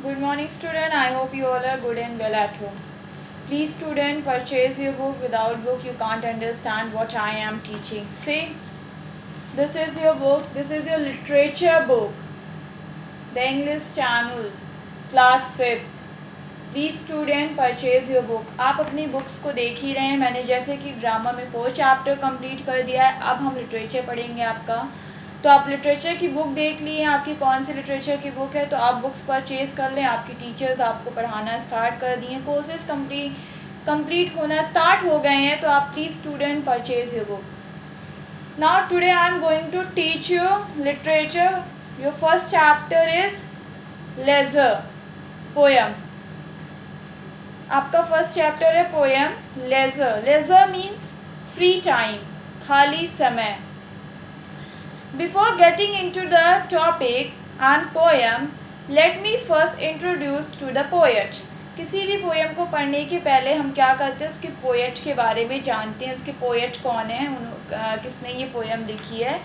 Good morning student. I hope you all are good and well at home. Please student purchase your book. Without book you can't understand what I am teaching. See, this is your book. This is your literature book. The English channel class 5th. Please student purchase your book. आप अपनी books को देख ही रहे हैं. मैंने जैसे कि grammar में 4 चैप्टर कंप्लीट कर दिया है. अब हम लिटरेचर पढ़ेंगे आपका. तो आप लिटरेचर की बुक देख लिए, आपकी कौन सी लिटरेचर की बुक है, तो आप बुक्स परचेज़ कर लें. आपकी टीचर्स आपको पढ़ाना स्टार्ट कर दिए, कोर्सेज कंप्लीट होना स्टार्ट हो गए हैं. तो आप please student purchase your book. Now today I am going to teach you literature. Your first chapter is leisure, poem. आपका फर्स्ट चैप्टर है poem leisure. Leisure means free time, खाली समय. Before getting into the topic and poem, let me first introduce to the poet. किसी भी poem को पढ़ने के पहले हम क्या करते हैं, उसके पोएट के बारे में जानते हैं. उसके पोएट कौन है, किसने ये पोएम लिखी है.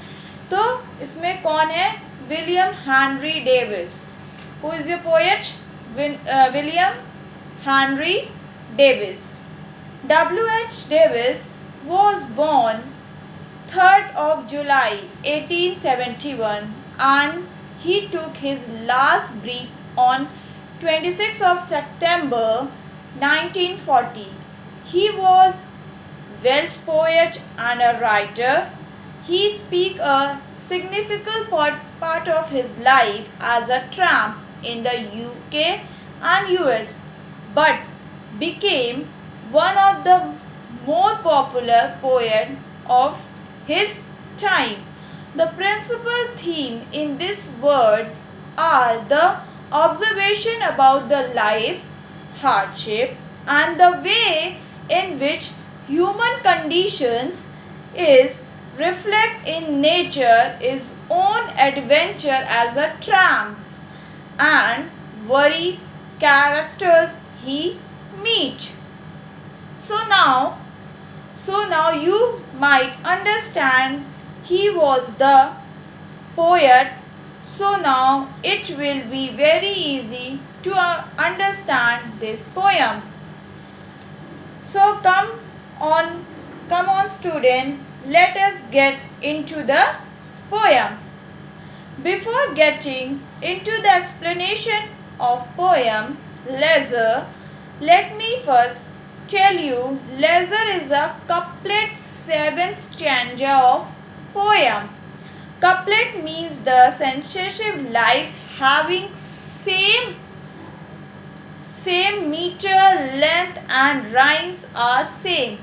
तो इसमें कौन है, William Henry Davis. Who is your poet, William Henry Davis. W.H. Davis was born 3rd of July 1871 and he took his last breath on 26th of September 1940. He was Welsh poet and a writer. He speak a significant part of his life as a tramp in the UK and US, but became one of the more popular poets of his time. The principal theme in this work are the observation about the life, hardship, and the way in which human conditions is reflect in nature, his own adventure as a tramp, and various characters he meet. So now you might understand he was the poet. So now it will be very easy to understand this poem. So come on student, let us get into the poem. Before getting into the explanation of poem Leisure, let me first tell you Leisure is a couplet 7 stanza of poem. Couplet means the successive life having same meter, length and rhymes are same.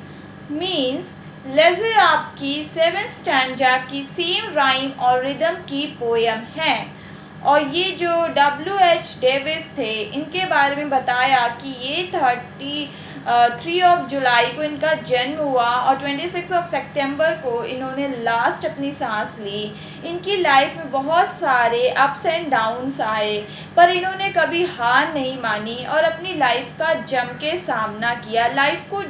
Means Leisure आपकी 7 stanza की same rhyme और rhythm की poem है. और ये जो W.H. Davis थे, इनके बारे में बताया कि ये 3 ऑफ जुलाई को इनका जन्म हुआ और 26 ऑफ सितंबर को इन्होंने लास्ट अपनी सांस ली. इनकी लाइफ में बहुत सारे अप्स एंड डाउन्स आए, पर इन्होंने कभी हार नहीं मानी और अपनी लाइफ का जम के सामना किया. लाइफ को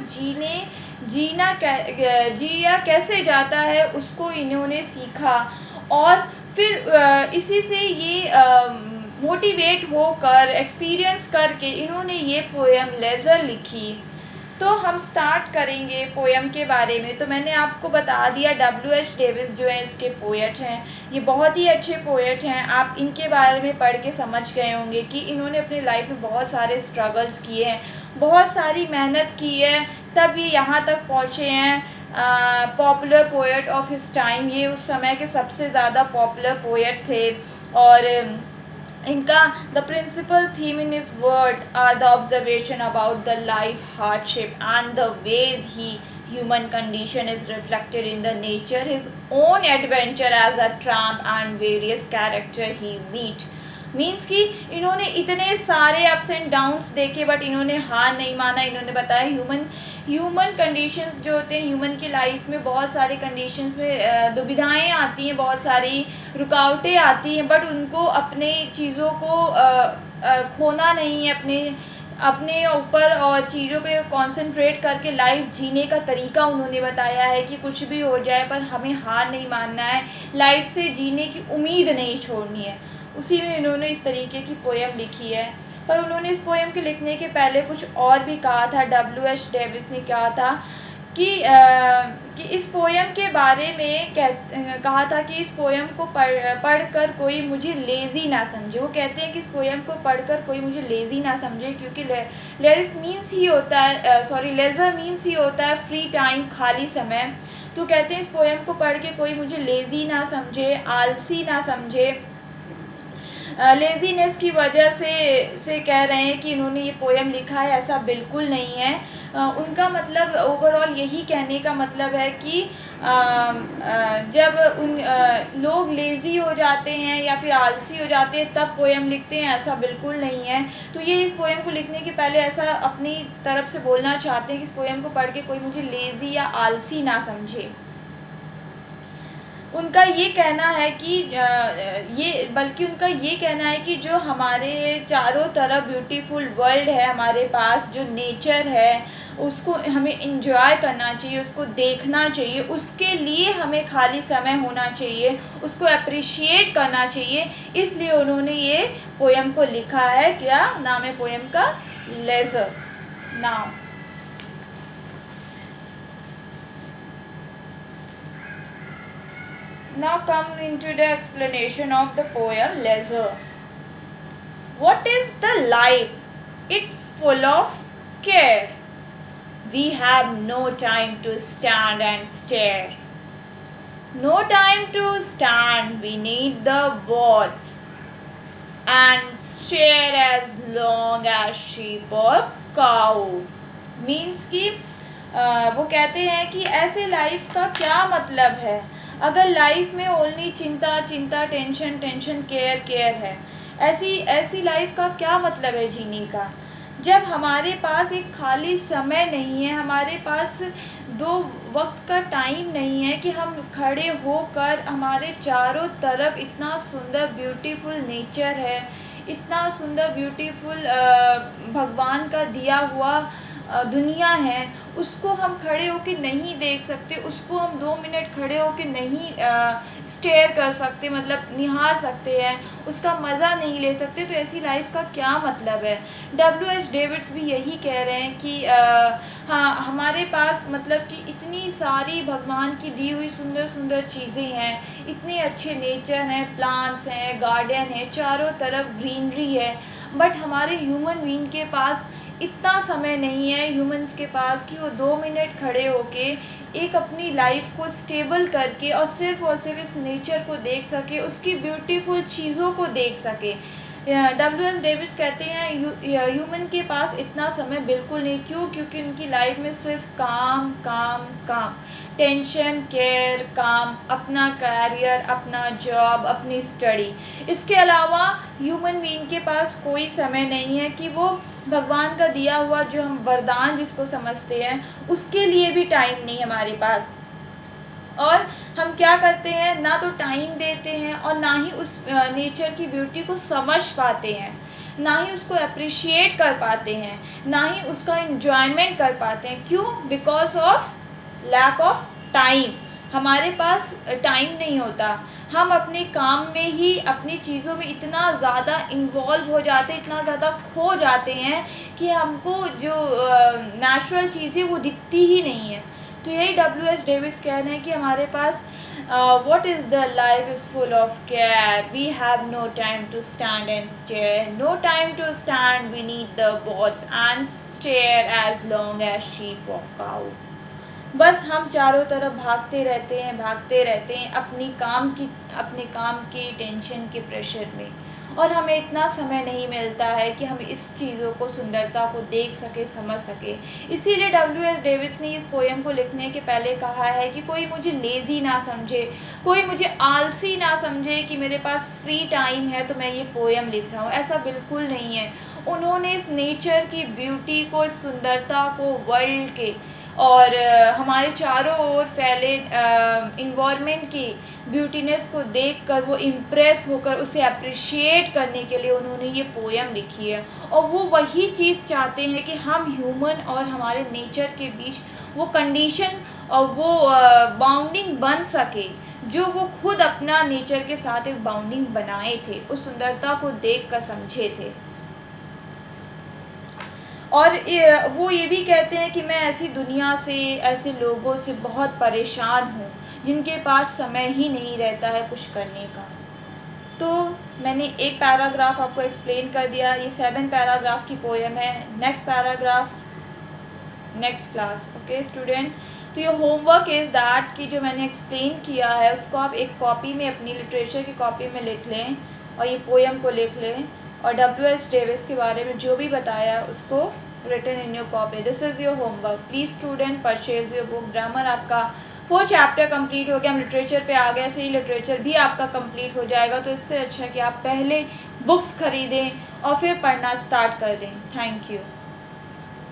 जिया कैसे जाता है उसको इन्होंने सीखा और फिर इसी से ये मोटिवेट होकर एक्सपीरियंस करके इन्होंने ये पोएम लेज़र लिखी. तो हम स्टार्ट करेंगे पोएम के बारे में. तो मैंने आपको बता दिया W.H. डेविस जो है इसके पोएट हैं. ये बहुत ही अच्छे पोएट हैं. आप इनके बारे में पढ़ के समझ गए होंगे कि इन्होंने अपनी लाइफ में बहुत सारे स्ट्रगल्स किए हैं, बहुत सारी मेहनत की है, तब ये यहाँ तक पहुँचे हैं. Popular poet of his time, ये उस समय के सबसे ज़्यादा पॉपुलर पोएट थे. और इनका the principal theme in his word are the observation about the life, hardship and the ways he human condition is reflected in the nature, his own adventure as a tramp and various character he meet. Means कि इन्होंने इतने सारे ups and downs देखे but इन्होंने हार नहीं माना. इन्होंने बताया ह्यूमन कंडीशंस जो होते हैं, ह्यूमन की लाइफ में बहुत सारी कंडीशंस में दुविधाएं आती हैं, बहुत सारी रुकावटें आती हैं, बट उनको अपने चीज़ों को खोना नहीं है, अपने ऊपर और चीज़ों पे कंसंट्रेट करके लाइफ जीने का तरीका उन्होंने बताया है कि कुछ भी हो जाए पर हमें हार नहीं मानना है, लाइफ से जीने की उम्मीद नहीं छोड़नी है. उसी में इन्होंने इस तरीके की पोएम लिखी है. पर उन्होंने इस पोएम के लिखने के पहले कुछ और भी कहा था। W.H. डेविस ने कहा था कि इस पोएम के बारे में कहा था कि इस पोएम को पढ़कर कोई मुझे लेज़ी ना समझे। वो कहते हैं कि इस पोएम को पढ़कर कोई मुझे लेज़ी ना समझे, क्योंकि लेरिस मीन्स ही होता है लेज़र मीन्स ही होता है फ्री टाइम, खाली समय। तो कहते हैं इस पोएम को पढ़ के कोई मुझे लेज़ी ना समझे, आलसी ना समझे। लेज़ीनेस की वजह से कह रहे हैं कि इन्होंने ये पोएम लिखा है, ऐसा बिल्कुल नहीं है। उनका मतलब ओवरऑल यही कहने का मतलब है कि जब लोग लेज़ी हो जाते हैं या फिर आलसी हो जाते हैं तब पोएम लिखते हैं, ऐसा बिल्कुल नहीं है। तो ये इस पोएम को लिखने के पहले ऐसा अपनी तरफ से बोलना चाहते हैं कि इस पोएम को पढ़ के कोई मुझे लेज़ी या आलसी ना समझे। उनका ये कहना है कि उनका ये कहना है कि जो हमारे चारों तरफ ब्यूटीफुल वर्ल्ड है, हमारे पास जो नेचर है, उसको हमें इंजॉय करना चाहिए, उसको देखना चाहिए, उसके लिए हमें खाली समय होना चाहिए, उसको अप्रिशिएट करना चाहिए। इसलिए उन्होंने ये पोएम को लिखा है। क्या नाम है पोएम का? लेज़र नाम। Now come into the explanation of the poem Leisure. What is the life? It's full of care. We have no time to stand and stare. No time to stand beneath the boards and stare as long as sheep or cow. Means कि वो कहते हैं कि ऐसे life का क्या मतलब है अगर लाइफ में ओनली चिंता चिंता, टेंशन टेंशन, केयर केयर है। ऐसी लाइफ का क्या मतलब है जीने का, जब हमारे पास एक खाली समय नहीं है, हमारे पास 2 वक्त का टाइम नहीं है कि हम खड़े होकर हमारे चारों तरफ इतना सुंदर ब्यूटीफुल नेचर है, इतना सुंदर ब्यूटीफुल भगवान का दिया हुआ दुनिया है, उसको हम खड़े होकर नहीं देख सकते, उसको हम 2 मिनट खड़े होकर नहीं स्टेयर कर सकते, मतलब निहार सकते हैं, उसका मज़ा नहीं ले सकते, तो ऐसी लाइफ का क्या मतलब है। W.H. डेविड्स भी यही कह रहे हैं कि हाँ, हमारे पास मतलब कि इतनी सारी भगवान की दी हुई सुंदर सुंदर चीज़ें हैं, इतने अच्छे नेचर हैं, प्लांट्स हैं, गार्डन है, चारों तरफ ग्रीनरी है, बट हमारे ह्यूमन बीइंग के पास इतना समय नहीं है ह्यूमंस के पास कि वो 2 मिनट खड़े होके एक अपनी लाइफ को स्टेबल करके और सिर्फ इस नेचर को देख सके, उसकी ब्यूटीफुल चीज़ों को देख सके। W.H. डेविड्स कहते हैं ह्यूमन के पास इतना समय बिल्कुल नहीं। क्यों? क्योंकि उनकी लाइफ में सिर्फ काम काम काम, टेंशन, केयर, काम, अपना कैरियर, अपना जॉब, अपनी स्टडी। इसके अलावा ह्यूमन बीइंग के पास कोई समय नहीं है कि वो भगवान का दिया हुआ जो हम वरदान जिसको समझते हैं उसके लिए भी टाइम नहीं हमारे पास। और हम क्या करते हैं, ना तो टाइम देते हैं और ना ही उस नेचर की ब्यूटी को समझ पाते हैं, ना ही उसको अप्रिशिएट कर पाते हैं, ना ही उसका एंजॉयमेंट कर पाते हैं। क्यों? Because of lack of time. हमारे पास टाइम नहीं होता, हम अपने काम में ही अपनी चीज़ों में इतना ज़्यादा इन्वॉल्व हो जाते हैं, इतना ज़्यादा खो जाते हैं कि हमको जो नेचुरल चीज़ें वो दिखती ही नहीं है। तो यही W.H. डेविड्स कह रहे हैं कि हमारे पास what is the life is full of care, we have no time to stand and stare, no time to stand beneath the boards and stare as long as sheep or cow. बस हम चारों तरफ भागते रहते हैं अपने काम की टेंशन के प्रेशर में, और हमें इतना समय नहीं मिलता है कि हम इस चीज़ों को, सुंदरता को देख सके, समझ सके। इसीलिए W.H. डेविस ने इस पोएम को लिखने के पहले कहा है कि कोई मुझे लेज़ी ना समझे, कोई मुझे आलसी ना समझे कि मेरे पास फ्री टाइम है तो मैं ये पोएम लिख रहा हूँ। ऐसा बिल्कुल नहीं है। उन्होंने इस नेचर की ब्यूटी को, इस सुंदरता को, वर्ल्ड के और हमारे चारों ओर फैले इन्वायरमेंट की ब्यूटीनेस को देखकर वो इम्प्रेस होकर उसे अप्रिशिएट करने के लिए उन्होंने ये पोएम लिखी है। और वो वही चीज़ चाहते हैं कि हम ह्यूमन और हमारे नेचर के बीच वो कंडीशन और वो बाउंडिंग बन सके जो वो खुद अपना नेचर के साथ एक बाउंडिंग बनाए थे, उस सुंदरता को देख कर समझे थे। और वो ये भी कहते हैं कि मैं ऐसी दुनिया से, ऐसे लोगों से बहुत परेशान हूँ जिनके पास समय ही नहीं रहता है कुछ करने का। तो मैंने एक पैराग्राफ आपको एक्सप्लेन कर दिया, ये 7 पैराग्राफ की पोएम है। Next paragraph next class. Okay student, तो ये होमवर्क इज़ दैट कि जो मैंने एक्सप्लेन किया है उसको आप एक कॉपी में, अपनी लिटरेचर की कॉपी में लिख लें और ये पोएम को लिख लें, और W.S. डेविस के बारे में जो भी बताया उसको written in your copy. This is your homework. Please student purchase your book. Grammar आपका 4 चैप्टर कंप्लीट हो गया, हम लिटरेचर पे आ गए, ऐसे ही लिटरेचर भी आपका कंप्लीट हो जाएगा। तो इससे अच्छा कि आप पहले बुक्स ख़रीदें और फिर पढ़ना स्टार्ट कर दें। Thank you.